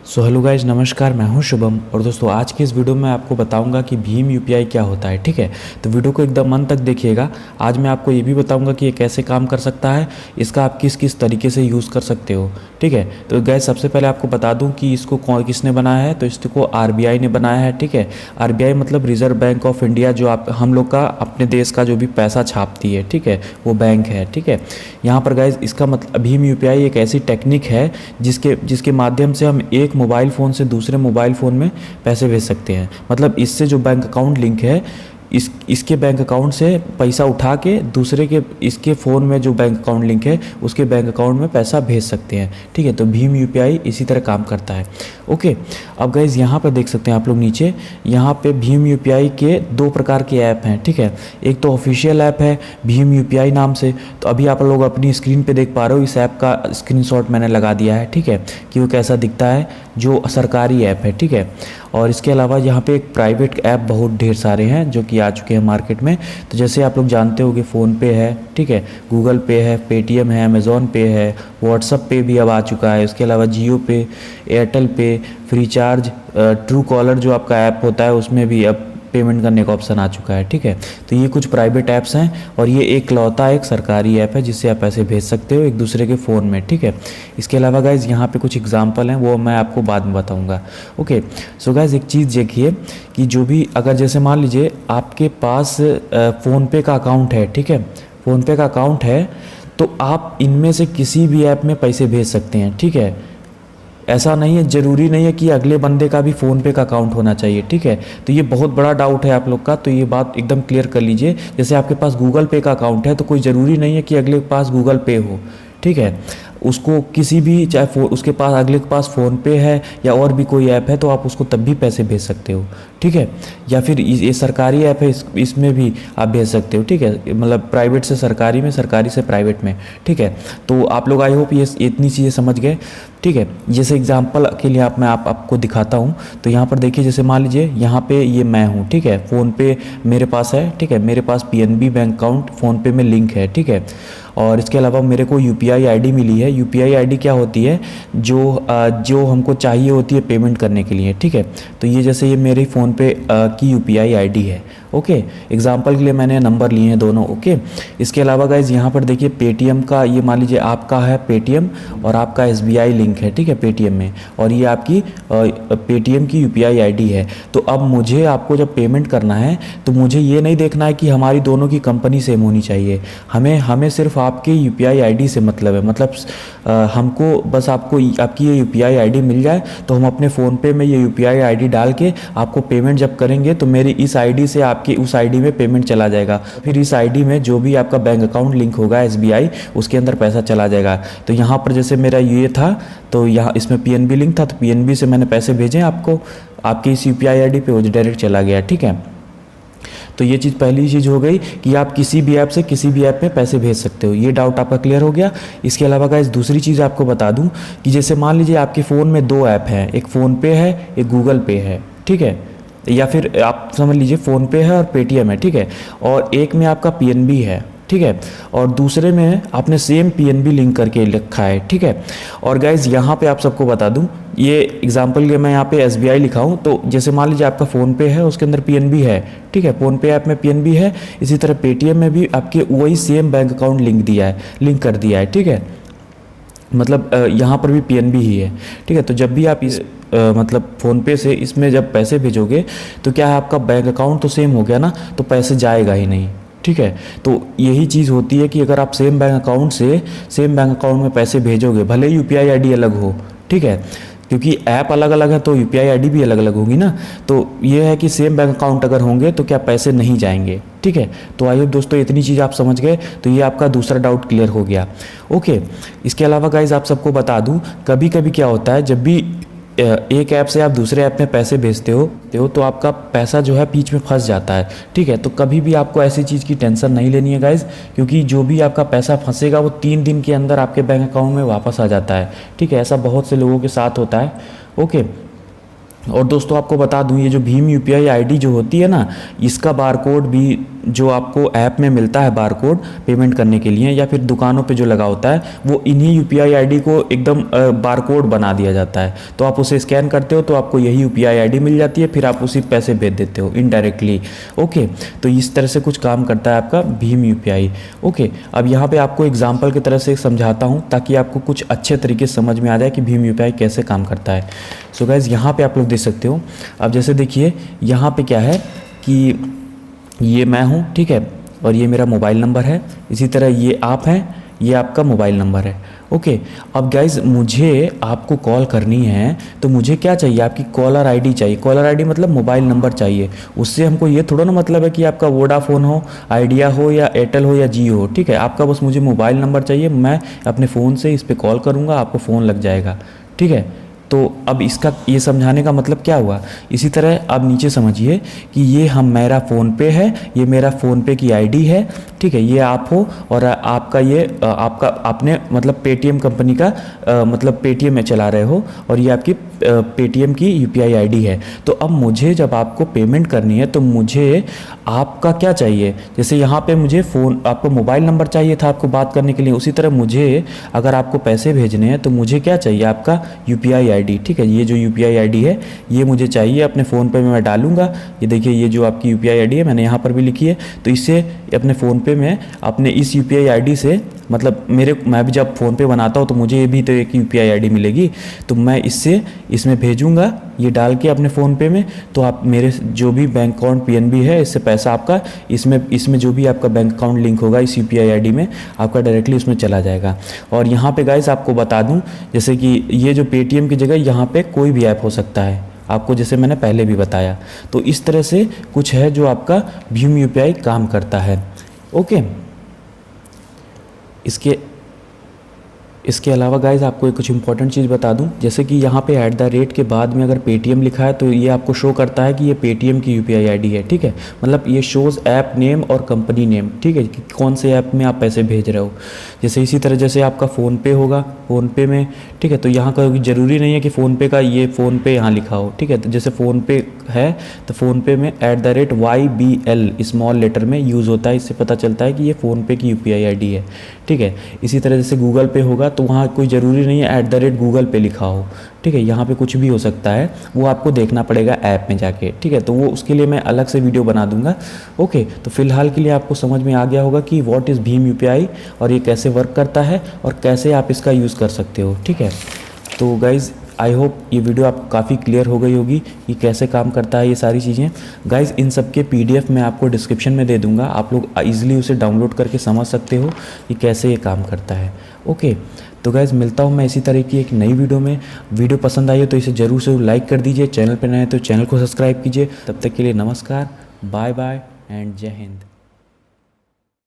So hello guys, नमस्कार। मैं हूं शुभम और दोस्तों आज की इस वीडियो में आपको बताऊंगा कि भीम यूपीआई क्या होता है। ठीक है, तो वीडियो को एकदम अंत तक देखिएगा। आज मैं आपको ये भी बताऊंगा कि ये कैसे काम कर सकता है, इसका आप किस किस तरीके से यूज़ कर सकते हो। ठीक है, तो गाइज सबसे पहले आपको बता दूं कि इसको किसने बनाया है। तो इसको आरबीआई ने बनाया है। ठीक है, आरबीआई मतलब रिजर्व बैंक ऑफ इंडिया, जो आप हम लोग का अपने देश का जो भी पैसा छापती है, ठीक है, वो बैंक है। ठीक है, यहाँ पर गाइज इसका मतलब भीम यूपीआई एक ऐसी टेक्निक है जिसके माध्यम से हम एक मोबाइल फ़ोन से दूसरे मोबाइल फ़ोन में पैसे भेज सकते हैं। मतलब इससे जो बैंक अकाउंट लिंक है, इसके बैंक अकाउंट से पैसा उठा के दूसरे के इसके फ़ोन में जो बैंक अकाउंट लिंक है उसके बैंक अकाउंट में पैसा भेज सकते हैं। ठीक है, तो भीम यूपीआई इसी तरह काम करता है। ओके, अब गाइज यहाँ पर देख सकते हैं आप लोग नीचे, यहाँ पे भीम यूपीआई के दो प्रकार के ऐप हैं। ठीक है, एक तो ऑफिशियल ऐप है भीम यूपीआई नाम से, तो अभी आप लोग अपनी स्क्रीन पे देख पा रहे हो, इस ऐप का स्क्रीनशॉट मैंने लगा दिया है। ठीक है, कि वो कैसा दिखता है, जो सरकारी ऐप है। ठीक है, और इसके अलावा यहाँ पे एक प्राइवेट ऐप बहुत ढेर सारे हैं जो कि आ चुके हैं मार्केट में। तो जैसे आप लोग जानते हो कि फ़ोनपे है, ठीक है, गूगल पे है, पेटीएम है, अमेज़ॉन पे है, व्हाट्सअप पे भी अब आ चुका है। इसके अलावा जियो पे, एयरटेल पे, फ्रीचार्ज, ट्रू कॉलर जो आपका ऐप होता है उसमें भी अब पेमेंट करने का ऑप्शन आ चुका है। ठीक है, तो ये कुछ प्राइवेट ऐप्स हैं और ये एक लौता एक सरकारी ऐप है जिससे आप पैसे भेज सकते हो एक दूसरे के फ़ोन में। ठीक है, इसके अलावा गाइज यहाँ पे कुछ एग्जांपल हैं, वो मैं आपको बाद में बताऊंगा। ओके, सो गाइज एक चीज़ देखिए कि जो भी अगर जैसे मान लीजिए आपके पास फ़ोनपे का अकाउंट है, ठीक है, फ़ोनपे का अकाउंट है, तो आप इनमें से किसी भी ऐप में पैसे भेज सकते हैं। ठीक है, ऐसा नहीं है, ज़रूरी नहीं है कि अगले बंदे का भी फ़ोनपे का अकाउंट होना चाहिए। ठीक है, तो ये बहुत बड़ा डाउट है आप लोग का, तो ये बात एकदम क्लियर कर लीजिए। जैसे आपके पास गूगल पे का अकाउंट है तो कोई ज़रूरी नहीं है कि अगले के पास गूगल पे हो। ठीक है, उसको किसी भी चाहे उसके पास अगले के पास फ़ोनपे है या और भी कोई ऐप है तो आप उसको तब भी पैसे भेज सकते हो। ठीक है, या फिर ये सरकारी ऐप है, इसमें भी आप भेज सकते हो। ठीक है, मतलब प्राइवेट से सरकारी में, सरकारी से प्राइवेट में। ठीक है, तो आप लोग आई होप ये इतनी चीज़ें समझ गए। ठीक है, जैसे एग्जांपल के लिए मैं आपको दिखाता हूँ। तो यहाँ पर देखिए, जैसे मान लीजिए यहाँ पे ये मैं हूँ। ठीक है, फ़ोनपे मेरे पास है। ठीक है, मेरे पास पीएनबी बैंक अकाउंट फ़ोनपे में लिंक है। ठीक है, और इसके अलावा मेरे को यूपीआई आईडी मिली है। यूपीआई आईडी क्या होती है, जो हमको चाहिए होती है पेमेंट करने के लिए। ठीक है, तो ये जैसे ये मेरे फ़ोनपे की यूपीआई आईडी है। ओके, एग्जांपल के लिए मैंने नंबर लिए हैं दोनों। ओके, इसके अलावा गाइज यहाँ पर देखिए पेटीएम का, ये मान लीजिए आपका है पेटीएम और आपका एसबीआई लिंक है। ठीक है, पेटीएम में, और ये आपकी पेटीएम की यूपीआई आईडी है। तो अब मुझे आपको जब पेमेंट करना है तो मुझे ये नहीं देखना है कि हमारी दोनों की कंपनी सेम होनी चाहिए। हमें सिर्फ आपके यूपीआई आईडी से मतलब है। मतलब हमको बस आपकी ये यूपीआई आईडी मिल जाए तो हम अपने फ़ोनपे में ये यूपीआई आईडी डाल के आपको पेमेंट जब करेंगे तो मेरी इस आईडी से आपकी उस आईडी में पेमेंट चला जाएगा। फिर इस आईडी में जो भी आपका बैंक अकाउंट लिंक होगा एसबीआई, उसके अंदर पैसा चला जाएगा। तो यहाँ पर जैसे मेरा ये था, तो यहाँ इसमें पीएनबी लिंक था, तो पीएनबी से मैंने पैसे भेजे आपको, आपकी इस यूपीआई आईडी पे वो डायरेक्ट चला गया। ठीक है, तो ये चीज़ पहली चीज़ हो गई कि आप किसी भी ऐप से किसी भी ऐप में पैसे भेज सकते हो। ये डाउट आपका क्लियर हो गया। इसके अलावा गाइस दूसरी चीज़ आपको बता दूं कि जैसे मान लीजिए आपके फ़ोन में दो ऐप हैं, एक फ़ोनपे है, एक गूगल पे है। ठीक है, या फिर आप समझ लीजिए फ़ोनपे है और पेटीएम है। ठीक है, और एक में आपका पीएनबी है। ठीक है, और दूसरे में आपने सेम पीएनबी लिंक करके रखा है। ठीक है, और गाइज यहाँ पे आप सबको बता दूं, ये एग्जांपल के लिए मैं यहाँ पे एसबीआई लिखा हूँ। तो जैसे मान लीजिए आपका फ़ोनपे है, उसके अंदर पीएनबी है। ठीक है, फ़ोनपे ऐप में पीएनबी है, इसी तरह पेटीएम में भी आपके वही सेम बैंक अकाउंट लिंक कर दिया है। ठीक है, मतलब यहाँ पर भी पीएनबी ही है। ठीक है, तो जब भी आप इस मतलब फ़ोनपे से इसमें जब पैसे भेजोगे तो क्या है, आपका बैंक अकाउंट तो सेम हो गया ना, तो पैसे जाएगा ही नहीं। ठीक है, तो यही चीज़ होती है कि अगर आप सेम बैंक अकाउंट से सेम बैंक अकाउंट में पैसे भेजोगे, भले यूपीआई आईडी अलग हो। ठीक है, क्योंकि ऐप अलग अलग है तो यूपीआई आईडी भी अलग अलग होगी ना। तो ये है कि सेम बैंक अकाउंट अगर होंगे तो क्या पैसे नहीं जाएंगे। ठीक है, तो आई होप दोस्तों इतनी चीज़ आप समझ गए, तो ये आपका दूसरा डाउट क्लियर हो गया। ओके, इसके अलावा गाइज आप सबको बता दूं, कभी कभी क्या होता है, जब भी एक ऐप से आप दूसरे ऐप में पैसे भेजते हो तो आपका पैसा जो है बीच में फंस जाता है। ठीक है, तो कभी भी आपको ऐसी चीज़ की टेंशन नहीं लेनी है गाइज, क्योंकि जो भी आपका पैसा फंसेगा वो 3 दिन के अंदर आपके बैंक अकाउंट में वापस आ जाता है। ठीक है, ऐसा बहुत से लोगों के साथ होता है। ओके, और दोस्तों आपको बता दूं, ये जो भीम यूपीआई आईडी जो होती है ना, इसका बारकोड भी जो आपको ऐप में मिलता है बारकोड पेमेंट करने के लिए, या फिर दुकानों पे जो लगा होता है, वो इन्हीं यूपीआई आईडी को एकदम बारकोड बना दिया जाता है। तो आप उसे स्कैन करते हो तो आपको यही यूपीआई आईडी मिल जाती है, फिर आप उसी पैसे भेज देते हो इनडायरेक्टली। ओके, तो इस तरह से कुछ काम करता है आपका भीम यूपीआई। ओके, अब यहाँ पे आपको एग्जाम्पल की तरह से समझाता हूँ ताकि आपको कुछ अच्छे तरीके से समझ में आ जाए कि भीम यूपीआई कैसे काम करता है। सो गाइज यहाँ पे आप लोग देख सकते हो। अब जैसे देखिए यहाँ पे क्या है कि ये मैं हूँ, ठीक है, और ये मेरा मोबाइल नंबर है। इसी तरह ये आप हैं, ये आपका मोबाइल नंबर है। ओके, अब गाइज मुझे आपको कॉल करनी है तो मुझे क्या चाहिए, आपकी कॉलर आईडी चाहिए। कॉलर आईडी मतलब मोबाइल नंबर चाहिए। उससे हमको ये थोड़ा ना मतलब है कि आपका वोडाफोन हो, आइडिया हो, या एयरटेल हो, या जियो हो, ठीक है। आपका बस मुझे मोबाइल नंबर चाहिए, मैं अपने फ़ोन से इस पर कॉल करूँगा, आपको फ़ोन लग जाएगा, ठीक है। तो अब इसका ये समझाने का मतलब क्या हुआ। इसी तरह अब नीचे समझिए कि ये मेरा फ़ोनपे है, ये मेरा फ़ोनपे की आईडी है, ठीक है। ये आप हो और आपका ये आपका आपने मतलब पेटीएम कंपनी का मतलब पेटीएम में चला रहे हो, और ये आपकी पेटीएम की यूपीआई आईडी है। तो अब मुझे जब आपको पेमेंट करनी है तो मुझे आपका क्या चाहिए, जैसे यहाँ पे मुझे आपको मोबाइल नंबर चाहिए था आपको बात करने के लिए, उसी तरह मुझे अगर आपको पैसे भेजने हैं तो मुझे क्या चाहिए, आपका यूपीआई आईडी, ठीक है। ये जो यूपीआई आईडी है ये मुझे चाहिए, अपने फ़ोनपे में मैं डालूंगा। ये देखिए, ये जो आपकी यूपीआई आईडी है मैंने यहाँ पर भी लिखी है। तो इससे अपने फ़ोनपे में अपने इस यूपीआई आईडी से मतलब मैं भी जब फ़ोनपे बनाता हूँ तो मुझे ये भी तो एक यूपीआई आईडी मिलेगी, तो मैं इसमें भेजूँगा ये डाल के अपने फ़ोनपे में। तो आप मेरे जो भी बैंक अकाउंट पीएनबी है, इससे पैसा आपका इसमें जो भी आपका बैंक अकाउंट लिंक होगा इस यूपीआई आईडी में, आपका डायरेक्टली उसमें चला जाएगा। और यहाँ पे गाइस आपको बता दूँ, जैसे कि ये जो पेटीएम की जगह यहाँ पे कोई भी ऐप हो सकता है आपको, जैसे मैंने पहले भी बताया। तो इस तरह से कुछ है जो आपका भीम यूपीआई काम करता है। ओके, इसके अलावा गाइज आपको एक कुछ इंपॉर्टेंट चीज़ बता दूं, जैसे कि यहाँ पे @ के बाद में अगर पेटीएम लिखा है तो ये आपको शो करता है कि ये पेटीएम की यूपीआई आईडी है, ठीक है। मतलब ये शोज़ ऐप नेम और कंपनी नेम, ठीक है, कि कौन से ऐप में आप पैसे भेज रहे हो। जैसे इसी तरह जैसे आपका फ़ोनपे होगा, फ़ोनपे में, ठीक है, तो यहाँ का ज़रूरी नहीं है कि फ़ोनपे का ये फ़ोनपे यहाँ लिखा हो, ठीक है। तो जैसे फ़ोनपे है तो फ़ोनपे में @YBL स्मॉल लेटर में यूज़ होता है, इससे पता चलता है कि ये फ़ोनपे की यूपीआई आईडी है, ठीक है। इसी तरह जैसे गूगल पे होगा तो वहाँ कोई ज़रूरी नहीं है @Google पे लिखा हो, ठीक है। यहाँ पे कुछ भी हो सकता है, वो आपको देखना पड़ेगा ऐप में जाके, ठीक है। तो वो उसके लिए मैं अलग से वीडियो बना दूंगा। ओके, तो फिलहाल के लिए आपको समझ में आ गया होगा कि व्हाट इज़ भीम यूपीआई और ये कैसे वर्क करता है और कैसे आप इसका यूज़ कर सकते हो, ठीक है। तो गाइज़ आई होप ये वीडियो आपको काफ़ी क्लियर हो गई होगी कि कैसे काम करता है ये सारी चीज़ें। गाइज़ इन सब के PDF मैं आपको डिस्क्रिप्शन में दे दूंगा, आप लोग ईजिली उसे डाउनलोड करके समझ सकते हो कि कैसे ये काम करता है। ओके, तो गाइज़ मिलता हूँ मैं इसी तरह की एक नई वीडियो में। वीडियो पसंद आई हो तो इसे ज़रूर से लाइक कर दीजिए, चैनल पर नए हैं तो चैनल को सब्सक्राइब कीजिए। तब तक के लिए नमस्कार, बाय बाय एंड जय हिंद।